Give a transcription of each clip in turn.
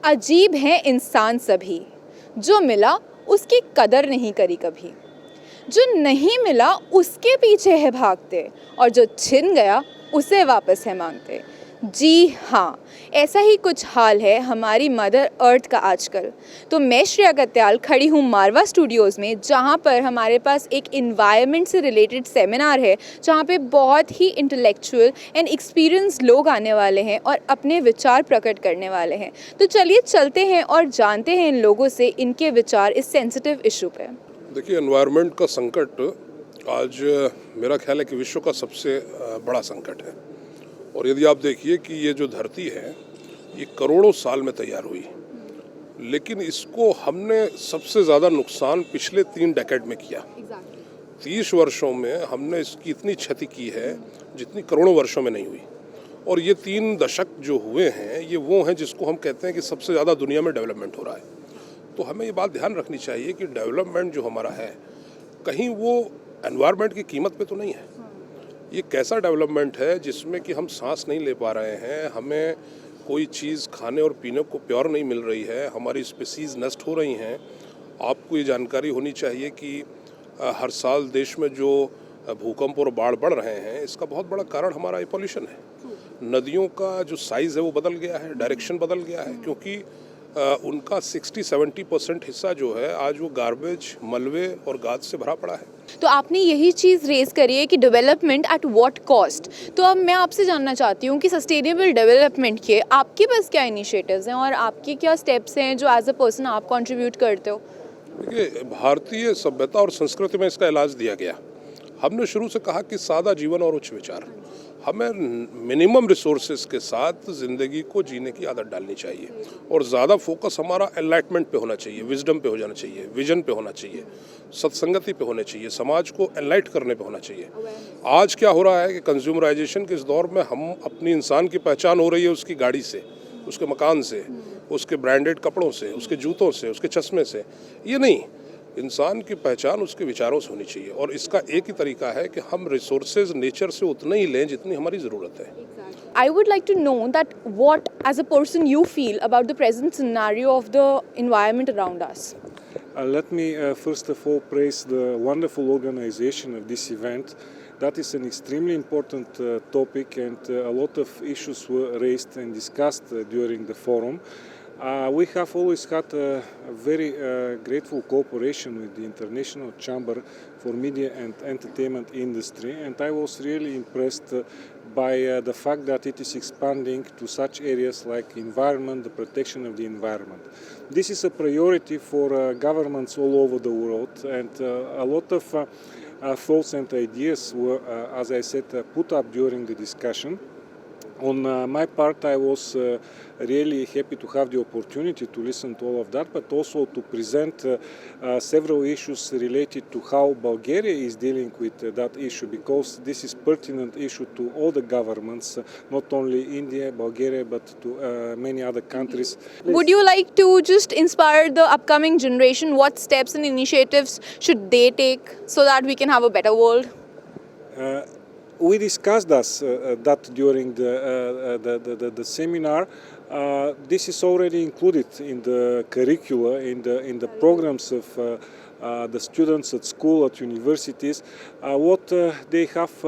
अजीब हैं इंसान सभी, जो मिला उसकी कदर नहीं करी कभी, जो नहीं मिला उसके पीछे है भागते, और जो छिन गया उसे वापस है मांगते। जी हाँ, ऐसा ही कुछ हाल है हमारी मदर अर्थ का आजकल। तो मैं श्रेया कत्याल खड़ी हूँ मारवा स्टूडियोज़ में, जहाँ पर हमारे पास एक इन्वायरमेंट से रिलेटेड सेमिनार है, जहाँ पे बहुत ही इंटेलेक्चुअल एंड एक्सपीरियंस लोग आने वाले हैं और अपने विचार प्रकट करने वाले हैं। तो चलिए चलते हैं और जानते हैं इन लोगों से इनके विचार इस सेंसिटिव इशू पे। देखिए, एनवायरनमेंट का संकट आज मेरा ख्याल है कि विश्व का सबसे बड़ा संकट है। और यदि आप देखिए कि ये जो धरती है ये करोड़ों साल में तैयार हुई, लेकिन इसको हमने सबसे ज़्यादा नुकसान पिछले 3 डेकेड में किया। 30 वर्षों में हमने इसकी इतनी क्षति की है जितनी करोड़ों वर्षों में नहीं हुई। और ये 3 दशक जो हुए हैं ये वो हैं जिसको हम कहते हैं कि सबसे ज़्यादा दुनिया में डेवलपमेंट हो रहा है। तो हमें ये बात ध्यान रखनी चाहिए कि डेवलपमेंट जो हमारा है कहीं वो एनवायरनमेंट की कीमत पे तो नहीं है। ये कैसा डेवलपमेंट है जिसमें कि हम सांस नहीं ले पा रहे हैं, हमें कोई चीज़ खाने और पीने को प्योर नहीं मिल रही है, हमारी स्पीसीज़ नष्ट हो रही हैं। आपको ये जानकारी होनी चाहिए कि हर साल देश में जो भूकंप और बाढ़ बढ़ रहे हैं इसका बहुत बड़ा कारण हमारा ये पॉल्यूशन है। नदियों का जो साइज़ है वो बदल गया है, डायरेक्शन बदल गया है, क्योंकि उनका 60-70% हिस्सा जो है आज वो गार्बेज, मलबे और गाद से भरा पड़ा है। तो आपने यही चीज़ रेज करी है कि डेवलपमेंट एट व्हाट कॉस्ट। तो अब मैं आपसे जानना चाहती हूँ कि सस्टेनेबल डेवलपमेंट के आपके पास क्या इनिशिएटिव्स हैं और आपके क्या स्टेप्स हैं जो एज अ पर्सन आप कंट्रीब्यूट करते हो? देखिए, भारतीय सभ्यता और संस्कृति में इसका इलाज दिया गया। हमने शुरू से कहा कि सादा जीवन और उच्च विचार, हमें मिनिमम रिसोर्सेज के साथ ज़िंदगी को जीने की आदत डालनी चाहिए और ज़्यादा फोकस हमारा एनलाइटमेंट पे होना चाहिए, विजडम पे हो जाना चाहिए, विजन पे होना चाहिए, सत्संगति पे होने चाहिए, समाज को एनलाइट करने पे होना चाहिए। आज क्या हो रहा है कि कंज्यूमराइजेशन के इस दौर में हम अपनी इंसान की पहचान हो रही है उसकी गाड़ी से, उसके मकान से, उसके ब्रांडेड कपड़ों से, उसके जूतों से, उसके चश्मे से। ये नहीं, इंसान की पहचान उसके विचारों से होनी चाहिए। और इसका एक ही तरीका है कि हम रिसोर्सेज नेचर से उतने ही लें जितनी हमारी ज़रूरत है। I would like to know that what as a person you feel about the present scenario of the environment around us. Let me first of all praise the wonderful organization of this event. That is an extremely important topic, and a lot of issues were raised and discussed during the forum. We have always had a very grateful cooperation with the International Chamber for Media and Entertainment Industry, and I was really impressed by the fact that it is expanding to such areas like environment, the protection of the environment. This is a priority for governments all over the world, and a lot of thoughts and ideas were, as I said, put up during the discussion. On my part, I was really happy to have the opportunity to listen to all of that, but also to present several issues related to how Bulgaria is dealing with that issue, because this is pertinent issue to all the governments, not only India, Bulgaria, but to many other countries. Would you like to just inspire the upcoming generation? What steps and initiatives should they take so that we can have a better world? We discussed that during the seminar. This is already included in the curricula, in the programs of the students at school, at universities. What they have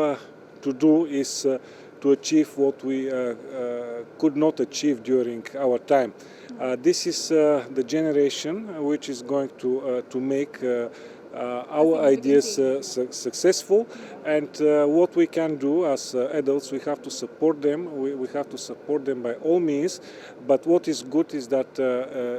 to do is to achieve what we could not achieve during our time. This is the generation which is going to make our ideas successful, and what we can do as adults, we have to support them. We have to support them by all means. But what is good is that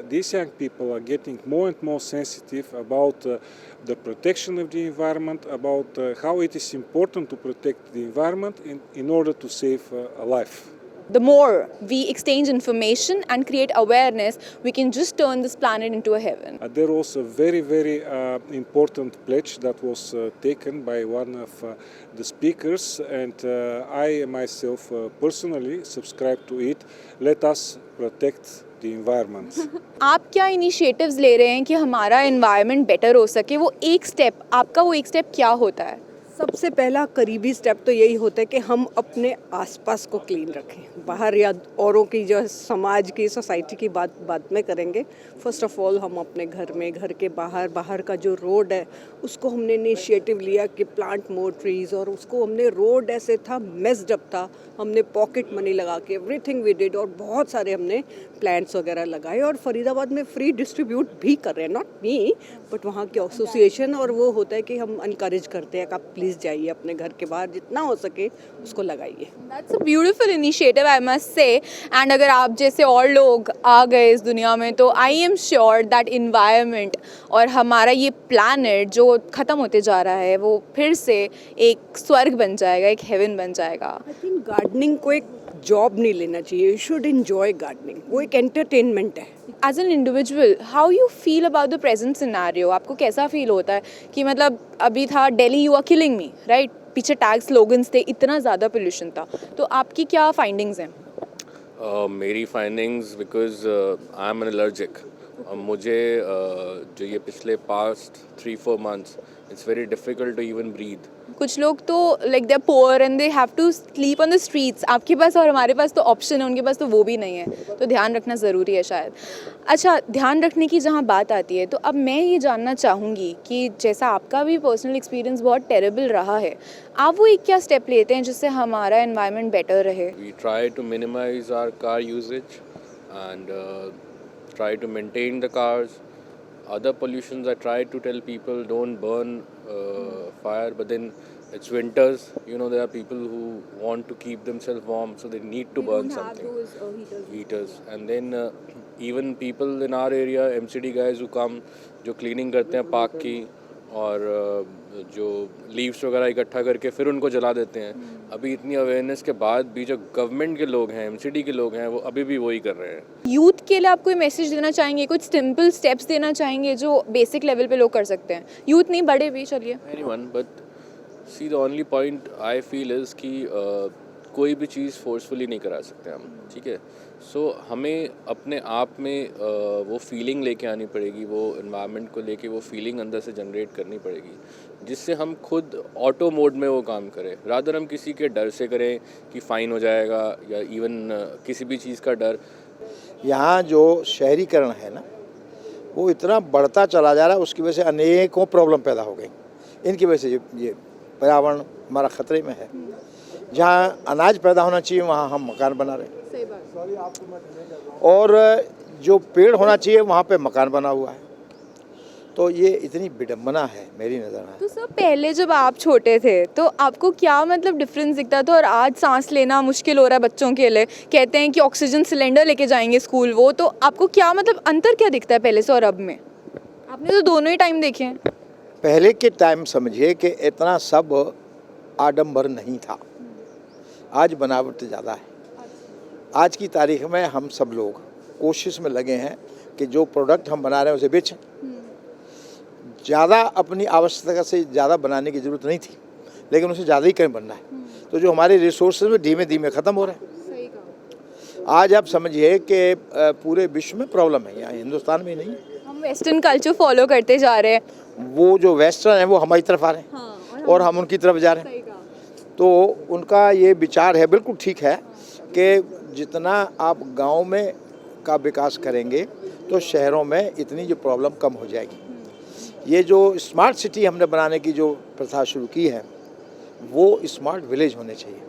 these young people are getting more and more sensitive about the protection of the environment, about how it is important to protect the environment in order to save a life. The more we exchange information and create awareness, we can just turn this planet into a heaven. There was a very, very important pledge that was taken by one of the speakers, and I myself personally subscribe to it. Let us protect the environment. आप क्या initiatives ले रहे हैं कि हमारा environment better हो सके? वो एक स्टेप, आपका वो एक स्टेप क्या होता है? सबसे पहला करीबी स्टेप तो यही होता है कि हम अपने आसपास को क्लीन रखें। बाहर या औरों की जो समाज की सोसाइटी की बात में करेंगे। फर्स्ट ऑफ ऑल हम अपने घर में, घर के बाहर का जो रोड है उसको हमने इनिशिएटिव लिया कि प्लांट मोर ट्रीज, और उसको हमने, रोड ऐसे था, मेस्ड अप था, हमने पॉकेट मनी लगा के एवरीथिंग वी डिड, और बहुत सारे हमने प्लांट्स वगैरह लगाए और फरीदाबाद में फ्री डिस्ट्रीब्यूट भी कर रहे हैं, नॉट मी बट वहाँ के एसोसिएशन। और वो होता है कि हम इनकरेज करते हैं कि आप प्लीज़ जाइए अपने घर के बाहर, जितना हो सके उसको लगाइए। That's a beautiful initiative I must say. And अगर आप जैसे और लोग आ गए इस दुनिया में तो I am sure that environment और हमारा ये प्लैनेट जो ख़त्म होते जा रहा है वो फिर से एक स्वर्ग बन जाएगा, एक हेवन बन जाएगा। आई थिंक गार्डनिंग को एक जॉब नहीं लेना चाहिए, यू शुड एंजॉय गार्डनिंग, वो एक एंटरटेनमेंट है। As an individual how you feel about the present scenario? आपको कैसा फील होता है कि मतलब अभी था daily you are killing me, right? पीछे टैग स्लोगन्स थे, इतना ज़्यादा पोल्यूशन था, तो आपकी क्या फाइंडिंग्स हैं? मेरी findings, because I am an allergic, मुझे जो ये पिछले past 3-4 months it's very difficult to even breathe. कुछ लोग तो like they are poor and they have to sleep on the streets. आपके पास और हमारे पास तो ऑप्शन है, उनके पास तो वो भी नहीं है, तो ध्यान रखना ज़रूरी है शायद। अच्छा, ध्यान रखने की जहाँ बात आती है तो अब मैं ये जानना चाहूँगी कि जैसा आपका भी पर्सनल एक्सपीरियंस बहुत टेरेबल रहा है, आप वो एक क्या स्टेप लेते हैं जिससे हमारा एनवायरनमेंट बेटर रहे? We try to minimize our car usage and try to maintain the cars. Other pollutions, I try to tell people don't burn fire, but then it's winters, you know, there are people who want to keep themselves warm, so they need to burn something. Heaters. And then even people in our area, MCD guys who come, जो cleaning करते हैं park की, और जो leaves वगैरह इकट्ठा करके फिर उनको जला देते हैं। अभी इतनी अवेयरनेस के बाद भी जो गवर्नमेंट के लोग हैं, एमसीडी के लोग हैं, वो अभी भी वही कर रहे हैं। यूथ के लिए आप कोई मैसेज देना चाहेंगे, कुछ सिंपल स्टेप्स देना चाहेंगे जो बेसिक लेवल पे लोग कर सकते हैं? यूथ नहीं, बड़े भी, चलिए। Anyone, but see the only point I feel is कि कोई भी चीज़ फोर्सफुली नहीं करा सकते हम, ठीक है? सो हमें अपने आप में वो फीलिंग लेके आनी पड़ेगी, वो एनवायरनमेंट को लेके वो फीलिंग अंदर से जनरेट करनी पड़ेगी, जिससे हम खुद ऑटो मोड में वो काम करें, रादर हम किसी के डर से करें कि फ़ाइन हो जाएगा, या इवन किसी भी चीज़ का डर। यहाँ जो शहरीकरण है ना, वो इतना बढ़ता चला जा रहा है, उसकी वजह से अनेकों प्रॉब्लम पैदा हो गई। इनकी वजह से ये पर्यावरण हमारा ख़तरे में है। जहाँ अनाज पैदा होना चाहिए वहाँ हम मकान बना रहे हैं, सही बात। और जो पेड़ होना चाहिए वहाँ पे मकान बना हुआ है। तो ये इतनी विडम्बना है मेरी नज़र में। तो सर, पहले जब आप छोटे थे तो आपको क्या मतलब डिफरेंस दिखता था, और आज सांस लेना मुश्किल हो रहा है बच्चों के लिए, कहते हैं कि ऑक्सीजन सिलेंडर लेके जाएंगे स्कूल, वो तो आपको क्या मतलब अंतर क्या दिखता है पहले से और अब में? आपने तो दोनों ही टाइम देखे हैं। पहले के टाइम समझिए कि इतना सब आडंबर नहीं था, आज बनावट ज़्यादा है। आज की तारीख में हम सब लोग कोशिश में लगे हैं कि जो प्रोडक्ट हम बना रहे हैं उसे बेचें। ज़्यादा अपनी आवश्यकता से ज़्यादा बनाने की ज़रूरत नहीं थी, लेकिन उसे ज़्यादा ही कहीं बनना है, तो जो हमारे रिसोर्सेज में धीमे धीमे ख़त्म हो रहे हैं। आज आप समझिए कि पूरे विश्व में प्रॉब्लम है, यहाँ हिंदुस्तान में ही नहीं। हम वेस्टर्न कल्चर फॉलो करते जा रहे हैं, वो जो वेस्टर्न है वो हमारी तरफ आ रहे हैं, और हम उनकी तरफ जा रहे हैं। तो उनका ये विचार है, बिल्कुल ठीक है, कि जितना आप गांव में का विकास करेंगे तो शहरों में इतनी जो प्रॉब्लम कम हो जाएगी। ये जो स्मार्ट सिटी हमने बनाने की जो प्रथा शुरू की है, वो स्मार्ट विलेज होने चाहिए।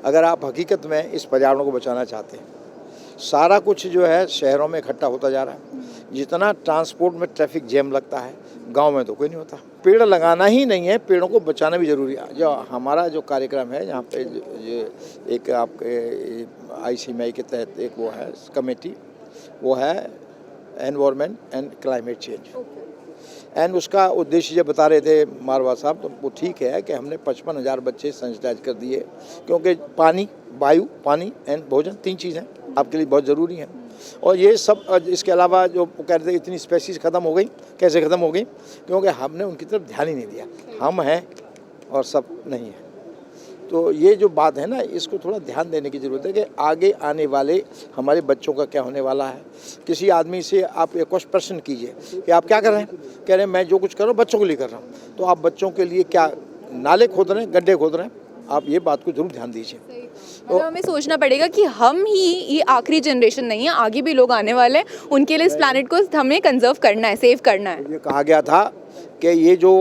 अगर आप हकीकत में इस पर्यावरण को बचाना चाहते हैं, सारा कुछ जो है शहरों में इकट्ठा होता जा रहा है। जितना ट्रांसपोर्ट में ट्रैफिक जैम लगता है, गांव में तो कोई नहीं होता। पेड़ लगाना ही नहीं है, पेड़ों को बचाना भी ज़रूरी है। जो हमारा जो कार्यक्रम है यहाँ पे एक आपके ICMI के तहत एक वो है कमेटी, वो है environment and climate change, and उसका उद्देश्य जब बता रहे थे मारवा साहब, तो वो ठीक है कि हमने 55,000 बच्चे सेंसिटाइज कर दिए, क्योंकि पानी, वायु, पानी एंड भोजन, 3 चीज़ें आपके लिए बहुत ज़रूरी हैं। और ये सब, इसके अलावा जो कह रहे थे इतनी स्पेसीज ख़त्म हो गई, कैसे ख़त्म हो गई? क्योंकि हमने उनकी तरफ ध्यान ही नहीं दिया। हम हैं और सब नहीं है। तो ये जो बात है ना, इसको थोड़ा ध्यान देने की ज़रूरत है कि आगे आने वाले हमारे बच्चों का क्या होने वाला है। किसी आदमी से आप एक प्रश्न कीजिए कि आप क्या कर रहे हैं, कह रहे हैं मैं जो कुछ कर रहा हूँ बच्चों के लिए कर रहा हूँ, तो आप बच्चों के लिए क्या नाले खोद रहे हैं, गड्ढे खोद रहे हैं, आप ये बात को जरूर ध्यान दीजिए। मतलब हमें सोचना पड़ेगा कि हम ही ये आखिरी जनरेशन नहीं है, आगे भी लोग आने वाले हैं, उनके लिए इस प्लैनेट को हमें कंजर्व करना है, सेव करना है। ये कहा गया था कि ये जो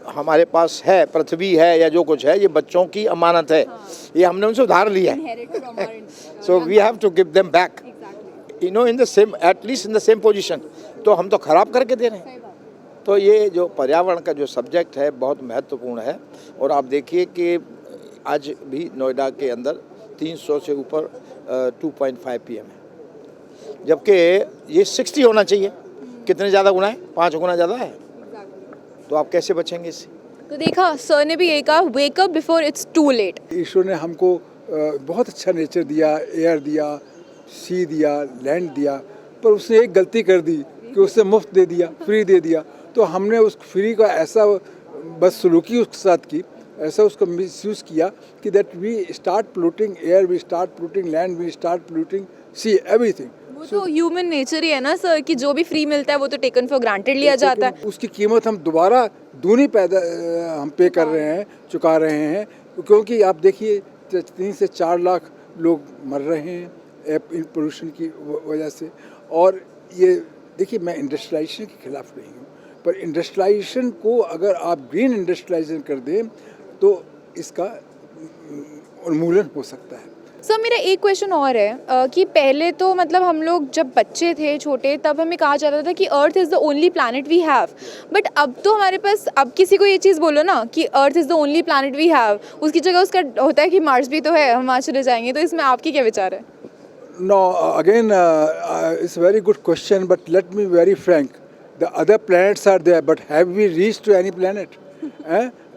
हमारे पास है, पृथ्वी है या जो कुछ है, ये बच्चों की अमानत है, ये हमने उनसे उधार लिया है, so we have to give them back, you know, in the same, at least in the same position. तो हम तो खराब करके दे रहे हैं। तो ये जो पर्यावरण का जो सब्जेक्ट है बहुत महत्वपूर्ण है। और आप देखिए कि आज भी नोएडा के अंदर 300 से ऊपर 2.5 PM है, जबकि ये 60 होना चाहिए। कितने ज़्यादा गुना है? 5 गुना ज़्यादा है। तो आप कैसे बचेंगे इससे? तो देखा, सर ने भी यही कहा, wake up before it's too late. ईश्वर ने हमको बहुत अच्छा नेचर दिया, एयर दिया, सी दिया, लैंड दिया, पर उसने एक गलती कर दी कि उससे मुफ्त दे दिया, फ्री दे दिया। तो हमने उस फ्री का ऐसा बदसलूकी उसके साथ की, ऐसा उसका मिसयूज़ किया कि that we start polluting air, we start polluting land, we start polluting sea, everything. वो तो ह्यूमन नेचर ही है ना सर, कि जो भी फ्री मिलता है वो तो टेकन फॉर ग्रांटेड लिया जाता है। उसकी कीमत हम दोबारा दूनी हम पे कर रहे हैं, चुका रहे हैं, क्योंकि आप देखिए 3 से 4 लाख लोग मर रहे हैं एयर पोल्यूशन की वजह से। और ये देखिए, मैं इंडस्ट्रियलाइजेशन के खिलाफ नहीं हूँ, पर इंडस्ट्रियलाइजेशन को अगर आप ग्रीन इंडस्ट्रियलाइजेशन कर दें तो इसका उन्मूलन हो सकता है। सर मेरा एक क्वेश्चन और है कि पहले तो मतलब हम लोग जब बच्चे थे छोटे तब हमें कहा जाता था कि earth is the only planet we have, but अब तो हमारे पास, अब किसी को ये चीज़ बोलो ना कि earth is the only planet we have, उसकी जगह उसका होता है कि मार्स भी तो है, हम वहाँ चले जाएंगे। तो इसमें आपकी क्या विचार है? No, again, it's a very good question, but let me be very frank. The other planets are there, but have we reached to any planet?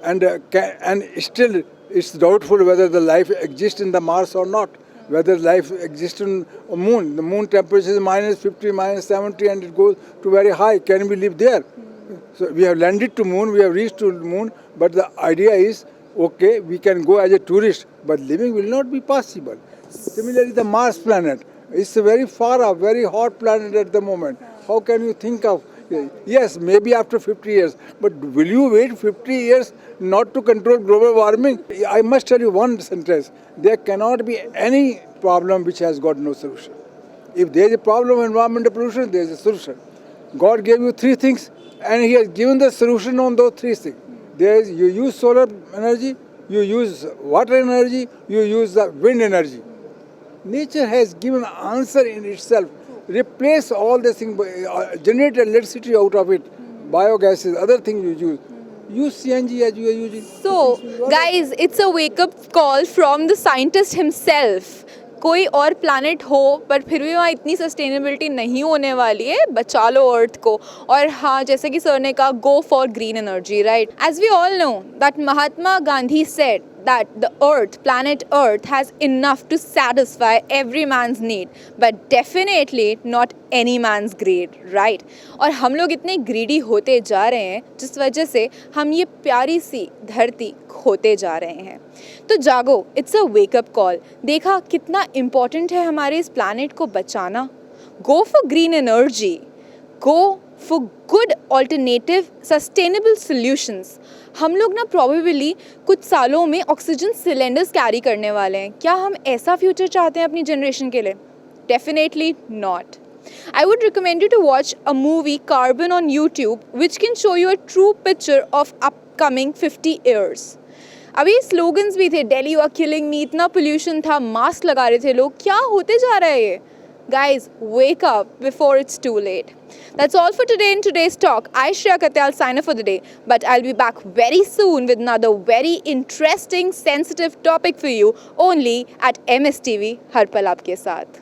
And still, it's doubtful whether the life exists in the Mars or not. Whether life exists on the Moon. The Moon temperature is -50, -70, and it goes to very high. Can we live there? So we have landed to Moon, we have reached to Moon, but the idea is, okay, we can go as a tourist, but living will not be possible. Similarly, the Mars planet is a very far off, very hot planet at the moment. How can you think of? Yes, maybe after 50 years, but will you wait 50 years not to control global warming? I must tell you one sentence: there cannot be any problem which has got no solution. If there is a problem of environmental pollution, there is a solution. God gave you 3 things, and He has given the solution on those 3 things. There is, you use solar energy, you use water energy, you use the wind energy. Nature has given an answer in itself. Replace all this thing, generate electricity out of it, biogases, other things you use. Use CNG as you are using. So, guys, it's a wake-up call from the scientist himself. कोई और planet हो पर फिर भी वहाँ इतनी sustainability नहीं होने वाली है, बचा लो अर्थ को। और हाँ, जैसे कि सर ने कहा, go for green energy, right? As we all know that Mahatma Gandhi said that the earth, planet earth, has enough to satisfy every man's need, but definitely not any man's greed, right? और हम लोग इतने greedy होते जा रहे हैं जिस वजह से हम ये प्यारी सी धरती खोते जा रहे हैं। तो जागो, it's a wake up call। देखा कितना important है हमारे इस planet को बचाना। Go for green energy, go for good alternative sustainable solutions। हम लोग ना probably कुछ सालों में ऑक्सीजन सिलेंडर्स कैरी करने वाले हैं। क्या हम ऐसा फ्यूचर चाहते हैं अपनी जनरेशन के लिए? Definitely not. I would recommend you to watch a movie Carbon on YouTube, which can show you a true picture of upcoming 50 years. अभी स्लोगन्स भी थे, Delhi you are killing me, इतना pollution था, mask लगा रहे थे लोग। क्या होते जा रहा है ये? Guys, wake up before it's too late. That's all for today in today's talk. I, Shreya Katyal, sign off for the day. But I'll be back very soon with another very interesting, sensitive topic for you only at MSTV, हर पल आपके साथ।